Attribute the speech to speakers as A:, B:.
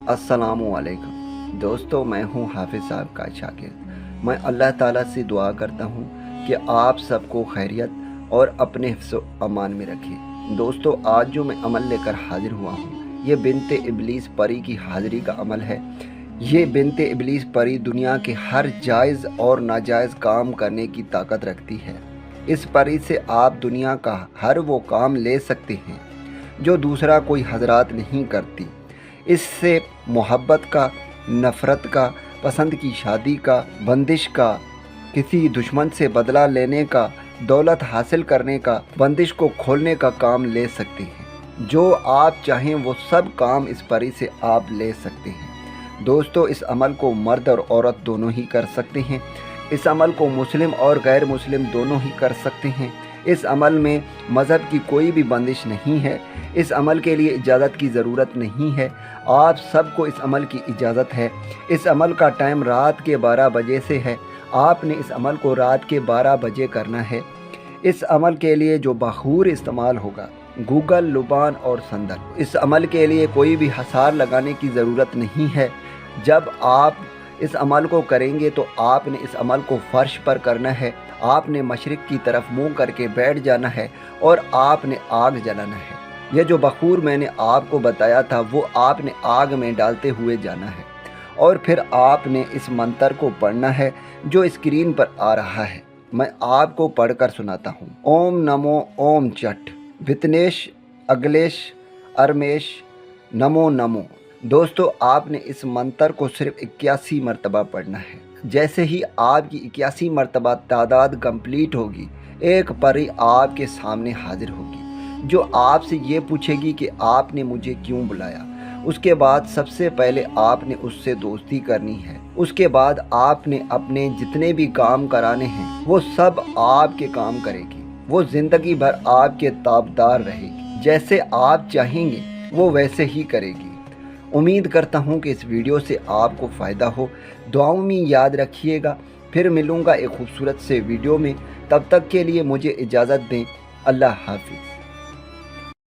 A: अस्सलामुअलैकुम दोस्तों, मैं हूं हाफिज़ साहब का शागिर्द। मैं अल्लाह ताला से दुआ करता हूं कि आप सबको खैरियत और अपने हिफ्ज़ अमान में रखे। दोस्तों, आज जो मैं अमल लेकर हाजिर हुआ हूं, ये बिनते इब्लीस परी की हाज़िरी का अमल है। ये बिनते इब्लीस परी दुनिया के हर जायज़ और नाजायज़ काम करने की ताकत रखती है। इस परी से आप दुनिया का हर वो काम ले सकते हैं जो दूसरा कोई हजरात नहीं करती। इससे मोहब्बत का, नफ़रत का, पसंद की शादी का, बंदिश का, किसी दुश्मन से बदला लेने का, दौलत हासिल करने का, बंदिश को खोलने का काम ले सकते हैं। जो आप चाहें वो सब काम इस परी से आप ले सकते हैं। दोस्तों, इस अमल को मर्द और औरत दोनों ही कर सकते हैं। इस अमल को मुस्लिम और गैर मुस्लिम दोनों ही कर सकते हैं। इस अमल में मज़हब की कोई भी बंदिश नहीं है। इस अमल के लिए इजाज़त की ज़रूरत नहीं है। आप सबको इस अमल की इजाज़त है। इस अमल का टाइम रात के 12 बजे से है। आपने इस अमल को रात के 12 बजे करना है। इस अमल के लिए जो बखूर इस्तेमाल होगा, गूगल, लुबान और संदल। इस अमल के लिए कोई भी हसार लगाने की ज़रूरत नहीं है। जब आप इस अमल को करेंगे तो आपने इस अमल को फ़र्श पर करना है। आपने मशरिक़ की तरफ मुंह करके बैठ जाना है और आपने आग जलाना है। यह जो बखूर मैंने आपको बताया था वो आपने आग में डालते हुए जाना है और फिर आपने इस मंत्र को पढ़ना है जो स्क्रीन पर आ रहा है। मैं आपको पढ़कर सुनाता हूँ। ओम नमो ओम चट वितनेश अगलेश अरमेश नमो नमो। दोस्तों, आपने इस मंत्र को सिर्फ 81 मरतबा पढ़ना है। जैसे ही आपकी 81 मरतबा तादाद कंप्लीट होगी, एक परी आपके सामने हाजिर होगी जो आपसे ये पूछेगी कि आपने मुझे क्यों बुलाया। उसके बाद सबसे पहले आपने उससे दोस्ती करनी है। उसके बाद आपने अपने जितने भी काम कराने हैं वो सब आपके काम करेगी। वो ज़िंदगी भर आपके ताबदार रहेगी। जैसे आप चाहेंगे वो वैसे ही करेगी। उम्मीद करता हूँ कि इस वीडियो से आपको फ़ायदा हो। दुआओं में याद रखिएगा। फिर मिलूँगा एक खूबसूरत से वीडियो में। तब तक के लिए मुझे इजाज़त दें। अल्लाह हाफिज़।